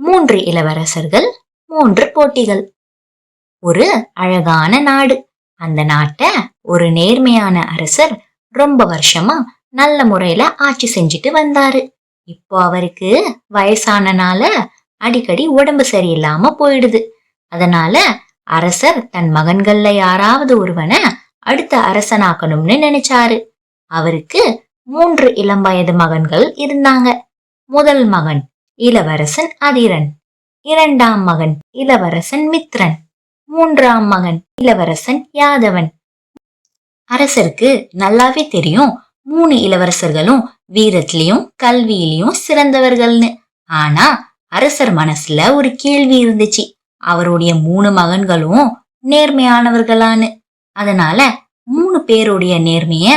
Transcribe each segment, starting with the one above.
3 இளவரசர்கள், 3 போட்டிகள். ஒரு அழகான நாடு. அந்த நாட்டை ஒரு நேர்மையான அரசர் ரொம்ப வருஷமா நல்ல முறையில ஆட்சி செஞ்சுட்டு வந்தாரு. இப்போ அவருக்கு வயசானனால அடிக்கடி உடம்பு சரியில்லாம போயிடுது. அதனால அரசர் தன் மகன்கள்ல யாராவது ஒருவனை அடுத்த அரசனாக்கணும்னு நினைச்சாரு. அவருக்கு 3 இளம் வயது மகன்கள் இருந்தாங்க. முதல் மகன் இளவரசன் அதிரன், இரண்டாம் மகன் இளவரசன் மித்ரன், மூன்றாம் மகன் இளவரசன் யாதவன். அரசருக்கு நல்லாவே தெரியும் 3 இளவரசர்களும் வீரத்திலையும் கல்வியிலையும் சிறந்தவர்கள்னு. ஆனா அரசர் மனசுல ஒரு கேள்வி இருந்துச்சு, அவருடைய 3 மகன்களும் நேர்மையானவர்களான்னு. அதனால 3 பேருடைய நேர்மைய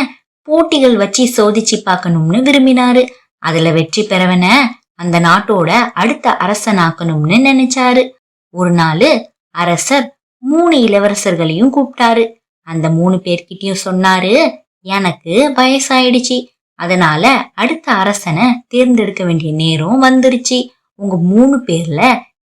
போட்டிகள் வச்சு சோதிச்சு பார்க்கணும்னு விரும்பினாரு. அதுல வெற்றி பெறவன அந்த நாட்டோட அடுத்த அரசனாக்கணும்னு நினைச்சாரு. ஒரு நாள் அரசர் 3 இளவரசர்களையும் கூப்பிட்டாரு. அந்த 3 பேர்கிட்டயும் சொன்னாரு, எனக்கு வயசாயிடுச்சு, அதனால அடுத்த அரசனை தேர்ந்தெடுக்க வேண்டிய நேரம் வந்துருச்சு. உங்க 3 பேர்ல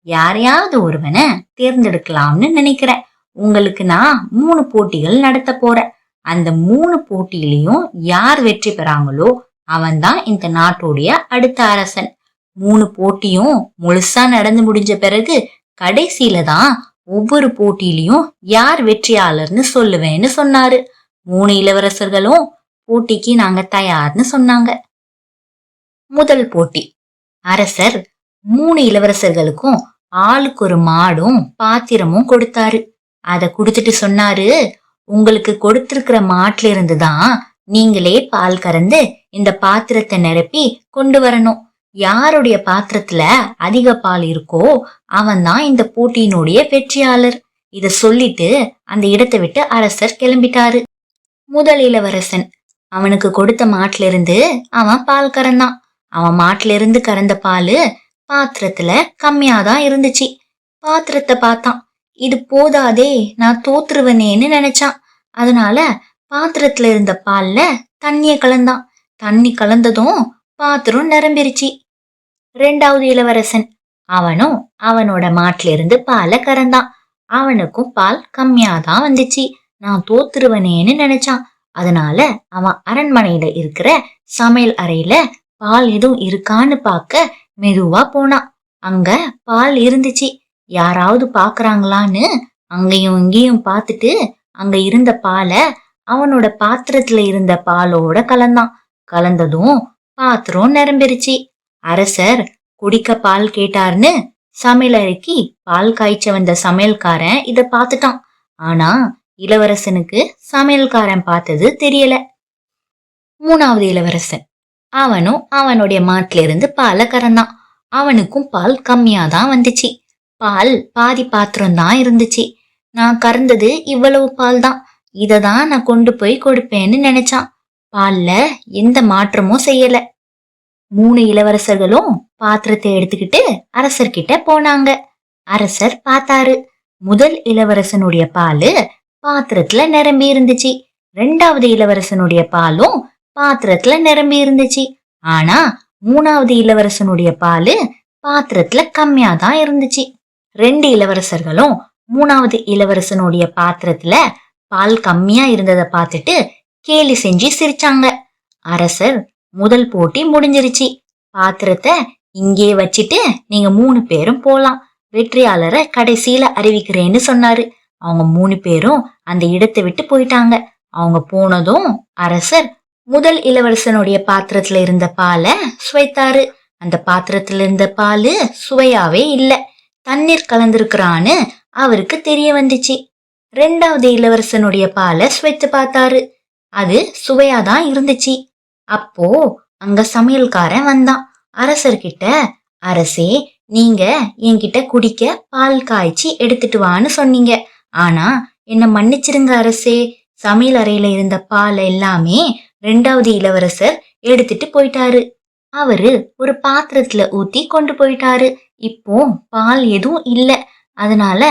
யாரையாவது ஒருவனை தேர்ந்தெடுக்கலாம்னு நினைக்கிறேன். உங்களுக்கு நான் 3 போட்டிகள் நடத்த போறேன். அந்த 3 போட்டியிலையும் யார் வெற்றி பெறாங்களோ அவன்தான் இந்த நாட்டுடைய அடுத்த அரசன். 3 போட்டியும் முழுசா நடந்து முடிஞ்ச பிறகு கடைசியில தான் ஒவ்வொரு போட்டியிலையும் யார் வெற்றியாளர்னு சொல்லுவேன்னு சொன்னாரு. 3 இளவரசர்களும் போட்டிக்கு நாங்க தயார்னு சொன்னாங்க. முதல் போட்டி. அரசர் 3 இளவரசர்களுக்கும் ஆளுக்கு ஒரு மாடும் பாத்திரமும் கொடுத்தாரு. அத குடுத்துட்டு சொன்னாரு, உங்களுக்கு கொடுத்திருக்கிற மாட்டுல இருந்துதான் நீங்களே பால் கறந்து இந்த பாத்திரத்தை நிரப்பி கொண்டு வரணும். யாருடைய பாத்திரத்துல அதிக பால் இருக்கோ அவன் தான் இந்த போட்டியினுடைய வெற்றியாளர். இத சொல்லிட்டு அந்த இடத்தை விட்டு அரசர் கிளம்பிட்டாரு. முதல் இளவரசன் அவனுக்கு கொடுத்த மாட்டுல இருந்து அவன் பால் கறந்தான். அவன் மாட்டுல இருந்து கறந்த பால் பாத்திரத்துல கம்மியாதான் இருந்துச்சு. பாத்திரத்தை பார்த்தான், இது போதாதே, நான் தோத்துருவனேன்னு நினைச்சான். அதனால பாத்திரத்துல இருந்த பால்ல தண்ணிய கலந்தான். தண்ணி கலந்ததும் பாத்திரம் நிரம்பிருச்சு. 2வது இளவரசன் அவனும் அவனோட மாட்டுல இருந்து பாலை கறந்தான். அவனுக்கும் பால் கம்மியாதான் வந்துச்சு. நான் தோத்துருவனேன்னு நினைச்சான். அதனால அவன் அரண்மனையில இருக்கிற சமையல் அறையில பால் எதுவும் இருக்கான்னு பார்க்க மெதுவா போனான். அங்க பால் இருந்துச்சு. யாராவது பாக்குறாங்களான்னு அங்கேயும் இங்கேயும் பார்த்துட்டு அங்க இருந்த பாலை அவனோட பாத்திரத்துல இருந்த பாலோட கலந்தான். கலந்ததும் பாத்திரம் நிரம்பிருச்சு. அரசர் குடிக்க பால் கேட்டார்னு சமையலறைக்கு பால் காய்ச்ச வந்த சமையல்காரன் இத பார்த்துட்டான். ஆனா இளவரசனுக்கு சமையல்காரன் பார்த்தது தெரியல. 3வது இளவரசன் அவனும் அவனுடைய மாட்டுல இருந்து பாலை கறந்தான். அவனுக்கும் பால் கம்மியாதான் வந்துச்சு. பால் பாதி பாத்திரம் தான் இருந்துச்சு. நான் கறந்தது இவ்வளவு பால் தான், இததான் நான் கொண்டு போய் கொடுப்பேன்னு நினைச்சான். பால்ல எந்த மாற்றமும் செய்யல. 3 இளவரசர்களும் பாத்திரத்தை எடுத்துக்கிட்டு அரசர்கிட்ட போனாங்க. அரசர் பார்த்தாரு, முதல் இளவரசனுடைய பாலு பாத்திரத்துல நிரம்பி இருந்துச்சு. 2வது இளவரசனுடைய பாலும் பாத்திரத்துல நிரம்பி இருந்துச்சு. ஆனா 3வது இளவரசனுடைய பாலு பாத்திரத்துல கம்மியாதான் இருந்துச்சு. 2 இளவரசர்களும் 3வது இளவரசனுடைய பாத்திரத்துல பால் கம்மியா இருந்ததை பார்த்துட்டு கேலி செஞ்சு சிரிச்சாங்க. அரசர் முதல் போட்டி முடிஞ்சிருச்சு. பாத்திரத்தை இங்கே வச்சிட்டு நீங்க 3 பேரும் போலாம், வெற்றியாளரை கடைசியில அறிவிக்கிறேன்னு சொன்னாரு. அவங்க 3 பேரும் அந்த இடத்தை விட்டு போயிட்டாங்க. அவங்க போனதும் அரசர் முதல் இளவரசனுடைய பாத்திரத்துல இருந்த பாலை சுவைத்தாரு. அந்த பாத்திரத்துல இருந்த பால் சுவையாவே இல்ல, தண்ணீர் கலந்திருக்கிறான்னு அவருக்கு தெரிய வந்துச்சு. 2வது இளவரசனுடைய பாலை சுவைத்து பார்த்தாரு. அது சுவையாதான் இருந்துச்சு. அப்போ அங்க சமையல்காரன் வந்தான். அரசர்கிட்ட, அரசே, நீங்க என்கிட்ட குடிக்க பால் காய்ச்சி எடுத்துட்டு வான்னு சொன்னீங்க. ஆனா என்ன மன்னிச்சிருங்க அரசே, சமையல் அறையில இருந்த பால் எல்லாமே 2வது இளவரசர் எடுத்துட்டு போயிட்டாரு. அவரு ஒரு பாத்திரத்துல ஊத்தி கொண்டு போயிட்டாரு. இப்போ பால் எதுவும் இல்ல, அதனால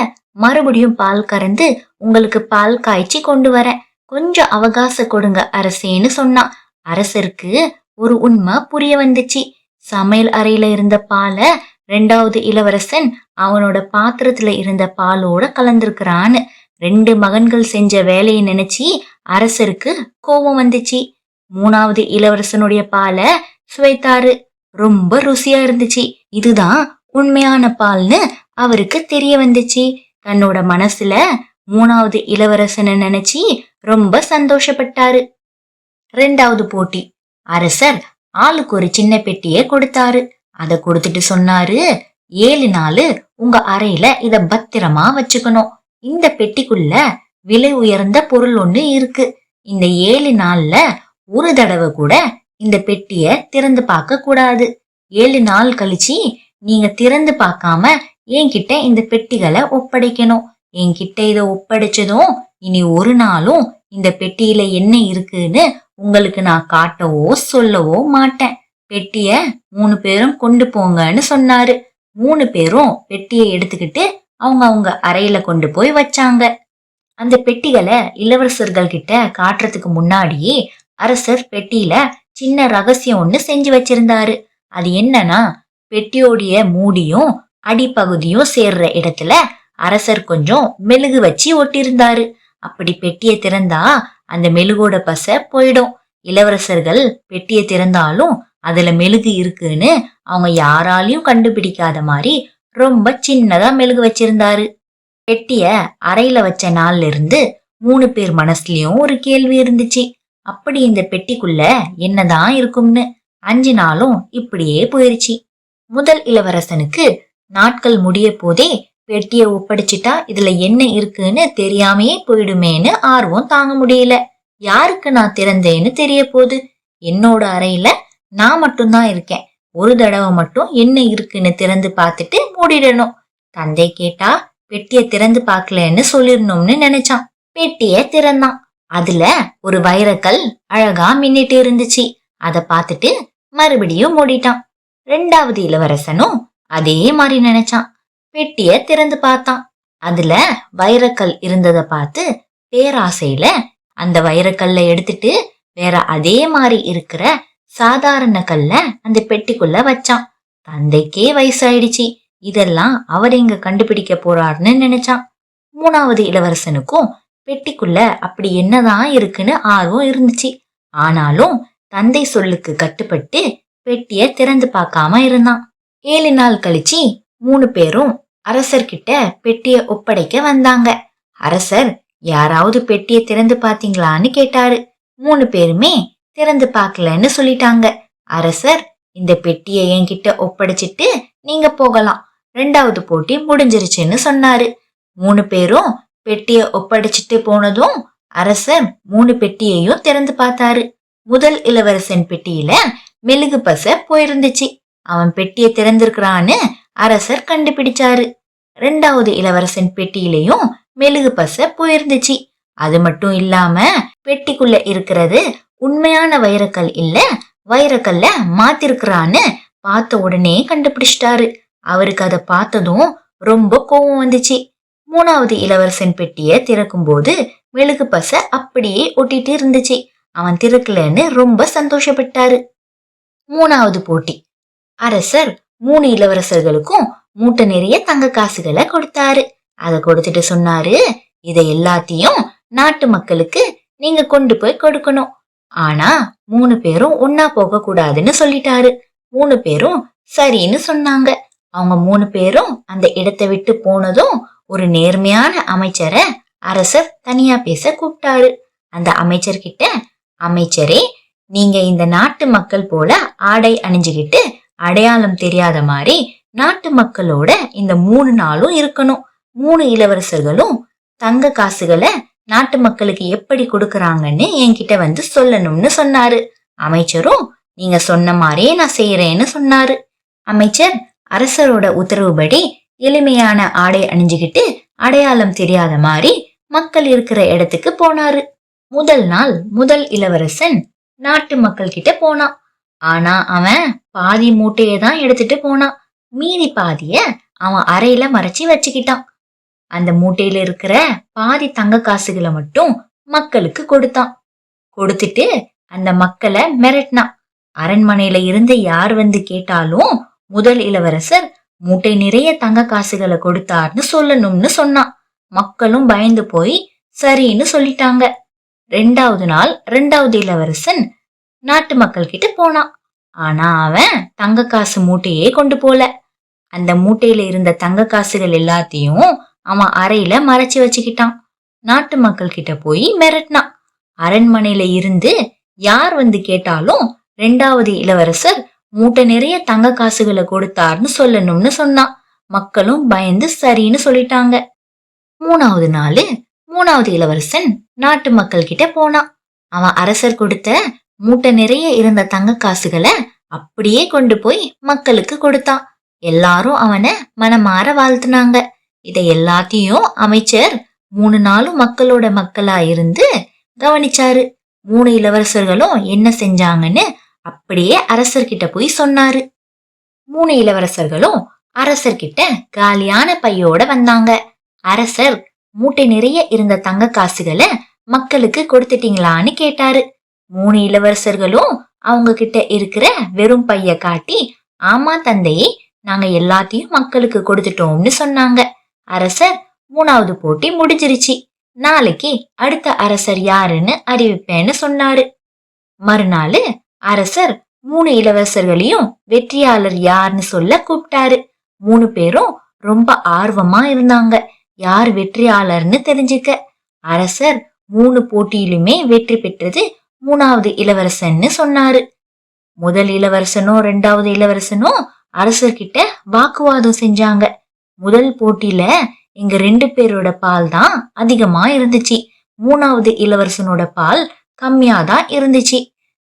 மறுபடியும் பால் கறந்து உங்களுக்கு பால் காய்ச்சி கொண்டு வரேன், கொஞ்சம் அவகாசம் கொடுங்க அரசேன்னு சொன்னான். அரசருக்கு ஒரு உண்மை புரிய வந்துச்சு. சமையல் அறையில இருந்த பாலை ரெண்டாவது இளவரசன் அவனோட பாத்திரத்துல இருந்த பாலோட கலந்திருக்கிறான்னு 2 மகன்கள் செஞ்ச வேலையை நினைச்சு அரசருக்கு கோபம் வந்துச்சு. 3வது இளவரசனுடைய பாலை சுவைத்தாரு. ரொம்ப ருசியா இருந்துச்சு. இதுதான் உண்மையான பால்னு அவருக்கு தெரிய வந்துச்சு. தன்னோட மனசுல 3வது இளவரசனை நினைச்சு ரொம்ப சந்தோஷப்பட்டாரு. 2வது போட்டி. அரசர் ஆளுக்கு ஒரு சின்ன பெட்டியை கொடுத்தாரு. அத கொடுத்துட்டு சொன்னாரு, 7 நாள் உங்க அறையில இத பத்திரமா வச்சுக்கணும். இந்த பெட்டிக்குள்ள விலை உயர்ந்த பொருள் ஒண்ணு இருக்கு. இந்த 7 நாள்ல ஒரு தடவை கூட இந்த பெட்டிய திறந்து பார்க்க கூடாது. 7 நாள் கழிச்சு நீங்க திறந்து பார்க்காம என்கிட்ட இந்த பெட்டிகளை ஒப்படைக்கணும். என்கிட்ட இத ஒப்படைச்சதும் இனி ஒரு நாளும் இந்த பெட்டியில என்ன இருக்குன்னு உங்களுக்கு நான் காட்டவோ சொல்லவோ மாட்டேன். பெட்டிய 3 பேரும் கொண்டு போங்கன்னு சொன்னாரு. 3 பேரும் பெட்டியை எடுத்துக்கிட்டு அவங்க அறையில கொண்டு போய் வச்சாங்க. அந்த பெட்டிகளை இளவரசர்கள் கிட்ட காட்டுறதுக்கு முன்னாடியே அரசர் பெட்டியில சின்ன ரகசியம் ஒண்ணு செஞ்சு வச்சிருந்தாரு. அது என்னன்னா, பெட்டியோடைய மூடியும் அடிப்பகுதியும் சேர்ற இடத்துல அரசர் கொஞ்சம் மெழுகு வச்சு ஒட்டியிருந்தாரு. அப்படி பெட்டியை திறந்தா அந்த மெழுகோட பசை போயிடும். இளவரசர்கள் பெட்டியை திறந்தாலும் அதுல மெழுகு இருக்குன்னு அவங்க யாராலையும் கண்டுபிடிக்காத மாதிரி ரொம்ப சின்னதா மெழுகு வச்சிருந்தாரு. பெட்டிய அறையில வச்ச நாள்ல இருந்து 3 பேர் மனசுலயும் ஒரு கேள்வி இருந்துச்சு. அப்படி இந்த பெட்டிக்குள்ள என்னதான் இருக்கும்னு. 5 நாளும் இப்படியே போயிருச்சு. முதல் இளவரசனுக்கு நாட்கள் முடிய போதே பெட்டிய ஒப்படைச்சிட்டா இதுல என்ன இருக்குன்னு தெரியாமையே போயிடுமேன்னு ஆர்வம் தாங்க முடியல. யாருக்கு நான் திறந்தேன்னு தெரிய போகுது. என்னோட அறையில நான் மட்டும்தான் இருக்கேன். ஒரு தடவை மட்டும் என்ன இருக்குன்னு திறந்து பார்த்துட்டு மூடிடணும். தந்தை கேட்டா பெட்டிய திறந்து பார்க்கலன்னு சொல்லிடணும்னு நினைச்சான். பெட்டிய திறந்தான். அதுல ஒரு வைரக்கல் அழகா மின்னிட்டு இருந்துச்சு. அத பார்த்துட்டு மறுபடியும் மூடிட்டான். 2வது இளவரசனும் அதே மாதிரி நினைச்சான். பெட்டிய திறந்து பார்த்தான். அதுல வைரக்கல் இருந்தத பார்த்து பேராசையில அந்த வைரக்கல்ல எடுத்துட்டு வேற அதே மாதிரி இருக்கிற சாதாரண கல்ல அந்த பெட்டிக்குள்ள வச்சான். தந்தைக்கே வயசாயிடுச்சு. இதெல்லாம் அவர் எங்க கண்டுபிடிக்க போறாருன்னு நினைச்சான். 3வது இளவரசனுக்கும் பெட்டிக்குள்ள அப்படி என்னதான் இருக்குன்னு ஆர்வம் இருந்துச்சு. ஆனாலும் தந்தை சொல்லுக்கு கட்டுப்பட்டு பெட்டிய திறந்து பார்க்காம இருந்தான். 7 நாள் கழிச்சு 3 பேரும் அரசர்கிட்ட பெட்டிய ஒப்படைக்க வந்தாங்க. அரசர் யாராவது பெட்டிய திறந்து பாத்தீங்களான்னு கேட்டாரு. 3 பேருமே திறந்து பார்க்கலன்னு சொல்லிட்டாங்க. அரசர், இந்த பெட்டியை என்கிட்ட ஒப்படைச்சிட்டு நீங்க போகலாம். 2வது போட்டி முடிஞ்சிருச்சுன்னு சொன்னாரு. 3 பேரும் பெட்டிய ஒப்படைச்சிட்டு போனதும் அரசர் 3 பெட்டியையும் திறந்து பார்த்தாரு. முதல் இளவரசன் பெட்டியில மெழுகு பசை போயிருந்துச்சு. அவன் பெட்டிய திறந்திருக்கிறான்னு அரசர் கண்டுபிடிச்சாரு. 2வது இளவரசன் பெட்டியிலையும் மெழுகு பசை போயிருந்துச்சு. அது மட்டும் இல்லாம பெட்டிக்குள்ள இருக்கிறது உண்மையான வைரக்கல் இல்ல, வைரக்கல்ல மாத்திருக்கிறான்னு பார்த்த உடனே கண்டுபிடிச்சிட்டாரு. அவருக்கு அதை பார்த்ததும் ரொம்ப கோபம் வந்துச்சு. 3வது இளவரசன் பெட்டிய திறக்கும் போது மெழுகு பசை அப்படியே ஒட்டிட்டு இருந்துச்சு. அவன் திறக்கலன்னு ரொம்ப சந்தோஷப்பட்டாரு. 3வது போட்டி. அரசர் 3 இளவரசர்களுக்கும் மூட்டை நிறைய தங்க காசுகளை கொடுத்தாரு. அதை கொடுத்துட்டு சொன்னாரு, இதை எல்லாத்தையும் நாட்டு மக்களுக்கு நீங்க கொண்டு போய் கொடுக்கணும். ஆனா 3 பேரும் ஒன்னா போக கூடாதுன்னு சொல்லிட்டாரு. 3 பேரும் சரின்னு சொன்னாங்க. அவங்க 3 பேரும் அந்த இடத்தை விட்டு போனதும் ஒரு நேர்மையான அமைச்சரை அரசர் தனியா பேச கூப்பிட்டாரு. அந்த அமைச்சர்கிட்ட, அமைச்சரே, நீங்க இந்த நாட்டு மக்கள் போல ஆடை அணிஞ்சுகிட்டு அடையாளம் தெரியாத மாதிரி நாட்டு மக்களோட இந்த 3 நாளும் இருக்கணும். 3 இளவரசர்களும் தங்க காசுகளை நாட்டு மக்களுக்கு எப்படி கொடுக்கறாங்கன்னு என்கிட்ட வந்து சொல்லணும்னு சொன்னாரு. அமைச்சரும் நீங்க சொன்ன மாதிரியே நான் செய்யறேன்னு சொன்னாரு. அமைச்சர் அரசரோட உத்தரவுபடி எளிமையான ஆடை அணிஞ்சுகிட்டு அடையாளம் தெரியாத மாதிரி மக்கள் இருக்கிற இடத்துக்கு போனாரு. முதல் நாள் முதல் இளவரசன் நாட்டு மக்கள் கிட்ட போனான். ஆனா அவன் பாதி மூட்டையை தான் எடுத்துட்டு போனான். மீதி பாதிய அவன் அறையில மறைச்சி வச்சுக்கிட்டான். அந்த மூட்டையில இருக்கிற பாதி தங்க காசுகளை மட்டும் மக்களுக்கு கொடுத்தான். கொடுத்துட்டு அந்த மக்களை மிரட்டினான். அரண்மனையில இருந்து யார் வந்து கேட்டாலும் முதல் இளவரசர் மூட்டை நிறைய தங்க காசுகளை கொடுத்தார்னு சொல்லணும்னு சொன்னான். மக்களும் பயந்து போய் சரின்னு சொல்லிட்டாங்க. 2வது நாள் 2வது இளவரசன் நாட்டு மக்கள் கிட்ட போனான். ஆனா அவன் தங்க காசு மூட்டையே கொண்டு போல. அந்த மூட்டையில இருந்த தங்க காசுகள் எல்லாத்தையும் அவன் அறையில மறைச்சு வச்சுக்கிட்டான். நாட்டு மக்கள் கிட்ட போய் மிரட்டினான். அரண்மனையில இருந்து யார் வந்து கேட்டாலும் 2வது இளவரசர் மூட்டை நிறைய தங்க காசுகளை கொடுத்தார்னு சொல்லணும்னு சொன்னான். மக்களும் பயந்து சரின்னு சொல்லிட்டாங்க. 3வது நாள் 3வது இளவரசன் நாட்டு மக்கள் கிட்ட போனான். அவன் அரசர் கொடுத்த மூட்டை நிறைய இருந்த தங்க காசுகளை அப்படியே கொண்டு போய் மக்களுக்கு கொடுத்தான். எல்லாரும் அவனை மனமாற வாழ்த்துனாங்க. இதை எல்லாத்தையும் அமைச்சர் 3 நாளும் மக்களோட மக்களா இருந்து கவனிச்சாரு. 3 இளவரசர்களும் என்ன செஞ்சாங்கன்னு அப்படியே அரசர்கிட்ட போய் சொன்னாரு. 3 இளவரசர்களும் அரசர்கிட்ட காலியான பையோட வந்தாங்க. அரசர் மூட்டை நிறைய இருந்த தங்க காசுகளை மக்களுக்கு கொடுத்துட்டீங்களான்னு கேட்டாரு. 3 இளவரசர்களும் அவங்க கிட்ட இருக்கிற வெறும் பைய காட்டி, ஆமா தந்தையே, நாங்க எல்லாத்தையும் மக்களுக்கு கொடுத்துட்டோம்னு சொன்னாங்க. அரசர் 3வது போட்டி முடிஞ்சிருச்சு. நாளைக்கு அடுத்த அரசர் யாருன்னு அறிவிப்பேன்னு சொன்னாரு. மறுநாள் அரசர் 3 இளவரசர்களையும் வெற்றியாளர் யாருன்னு சொல்ல கூப்பிட்டாரு. 3 பேரும் ரொம்ப ஆர்வமா இருந்தாங்க யார் வெற்றியாளர்னு தெரிஞ்சுக்க. அரசர் 3 போட்டியிலுமே வெற்றி பெற்றது 3வது இளவரசன்னு சொன்னாரு. முதல் இளவரசனும் 2வது இளவரசனும் அரசர்கிட்ட வாக்குவாதம் செஞ்சாங்க. முதல் போட்டியில எங்க 2 பேரோட பால் தான் அதிகமா இருந்துச்சு. 3வது இளவரசனோட பால் கம்மியா தான் இருந்துச்சு.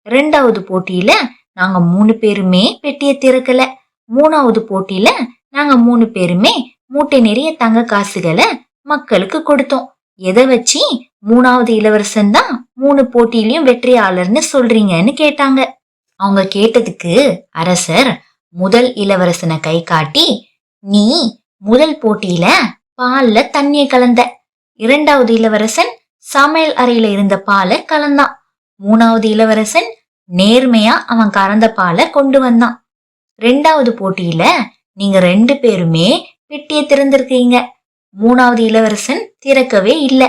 2வது போட்டியில நாங்க 3 பேருமே பெட்டிய திறக்கல. 3வது போட்டியில நாங்க 3 பேருமே மூட்டை நிறைய தங்க காசுகளை மக்களுக்கு கொடுத்தோம். எதை வச்சு 3வது இளவரசன் தான் 3 போட்டியிலயும் வெற்றியாளர்னு சொல்றீங்கன்னு கேட்டாங்க. அவங்க கேட்டதுக்கு அரசர் முதல் இளவரசனை கை காட்டி, நீ முதல் போட்டியில பால்ல தண்ணிய கலந்த, 2வது இளவரசன் சமையல் அறையில இருந்த பாலை கலந்தான், 3வது இளவரசன் நேர்மையா அவன் கறந்த பாலை கொண்டு வந்தான். 2வது போட்டியில நீங்க 2 பேருமே பெட்டிய திறந்திருக்கீங்க. 3வது இளவரசன் திறக்கவே இல்ல.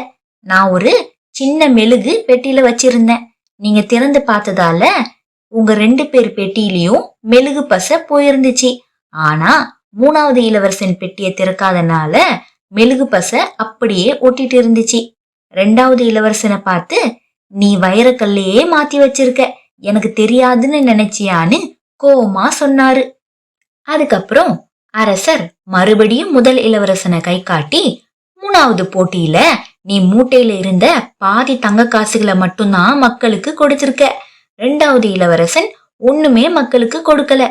நான் ஒரு சின்ன மெழுகு பெட்டியில வச்சிருந்தேன். நீங்க திறந்து பார்த்ததால உங்க 2 பேர் பெட்டியிலயும் மெழுகு பசை போயிருந்துச்சு. ஆனா 3வது இளவரசன் பெட்டிய திறக்காதனால மெழுகு பசை அப்படியே ஒட்டிட்டு இருந்துச்சு. 2வது இளவரசனை பார்த்து, நீ வைரக்கல்லையே மாத்தி வச்சிருக்க, எனக்கு தெரியாதுன்னு நினைச்சியான்னு கோவமா சொன்னாரு. அதுக்கப்புறம் அரசர் மறுபடியும் முதல் இளவரசனை கை காட்டி, 3வது போட்டியில நீ மூட்டையில இருந்த பாதி தங்க காசுகளை மட்டும்தான் மக்களுக்கு கொடுத்திருக்க. 2வது இளவரசன் ஒண்ணுமே மக்களுக்கு கொடுக்கல.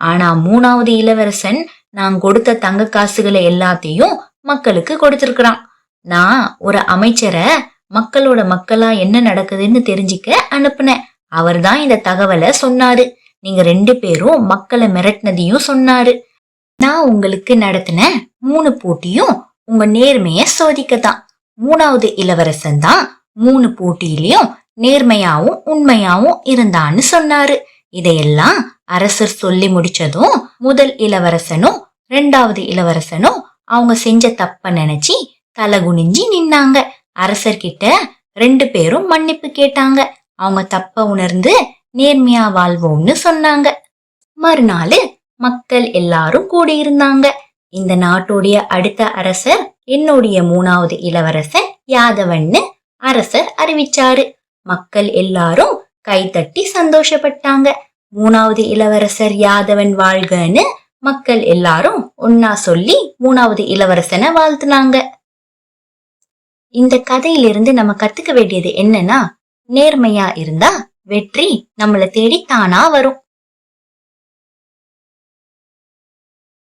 ஆனா 3வது இளவரசன் நான் கொடுத்த தங்க காசுகளை எல்லாத்தையும் மக்களுக்கு கொடுத்திருக்கிறான். நான் ஒரு அமைச்சரை மக்களோட மக்களா என்ன நடக்குதுன்னு தெரிஞ்சுக்க அனுப்புனேன். அவர் தான் இந்த தகவலை சொன்னாரு. நீங்க 2 பேரும் மக்களை மிரட்டினதையும் சொன்னாரு. நான் உங்களுக்கு நடத்தின 3 போட்டியும் உங்க நேர்மைய சோதிக்கத்தான். 3வது இளவரசன் தான் 3 போட்டியிலயும் நேர்மையாவும் உண்மையாவும் இருந்தான்னு சொன்னாரு. இதையெல்லாம் அரசர் சொல்லி முடிச்சதும் முதல் இளவரசனும் 2வது இளவரசனும் அவங்க செஞ்ச தப்ப நினைச்சு தலை குனிஞ்சி நின்னாங்க. அரசர்கிட்ட 2 பேரும் மன்னிப்பு கேட்டாங்க. அவங்க தப்ப உணர்ந்து நேர்மையா வாழ்வோம்னு சொன்னாங்க. மறுநாள் மக்கள் எல்லாரும் கூடியிருந்தாங்க. இந்த நாட்டுடைய அடுத்த அரசர் என்னுடைய 3வது இளவரசன் யாதவன்னு அரசர் அறிவிச்சாரு. மக்கள் எல்லாரும் கைதட்டி சந்தோஷப்பட்டாங்க. 3வது இளவரசர் யாதவன் வாழ்கன்னு மக்கள் எல்லாரும் ஒன்னா சொல்லி 3வது இளவரசனை வாழ்த்துனாங்க. இந்த கதையிலிருந்து நம்ம கத்துக்க வேண்டியது என்னன்னா, நேர்மையா இருந்தா வெற்றி நம்மள தேடி தானா வரும்.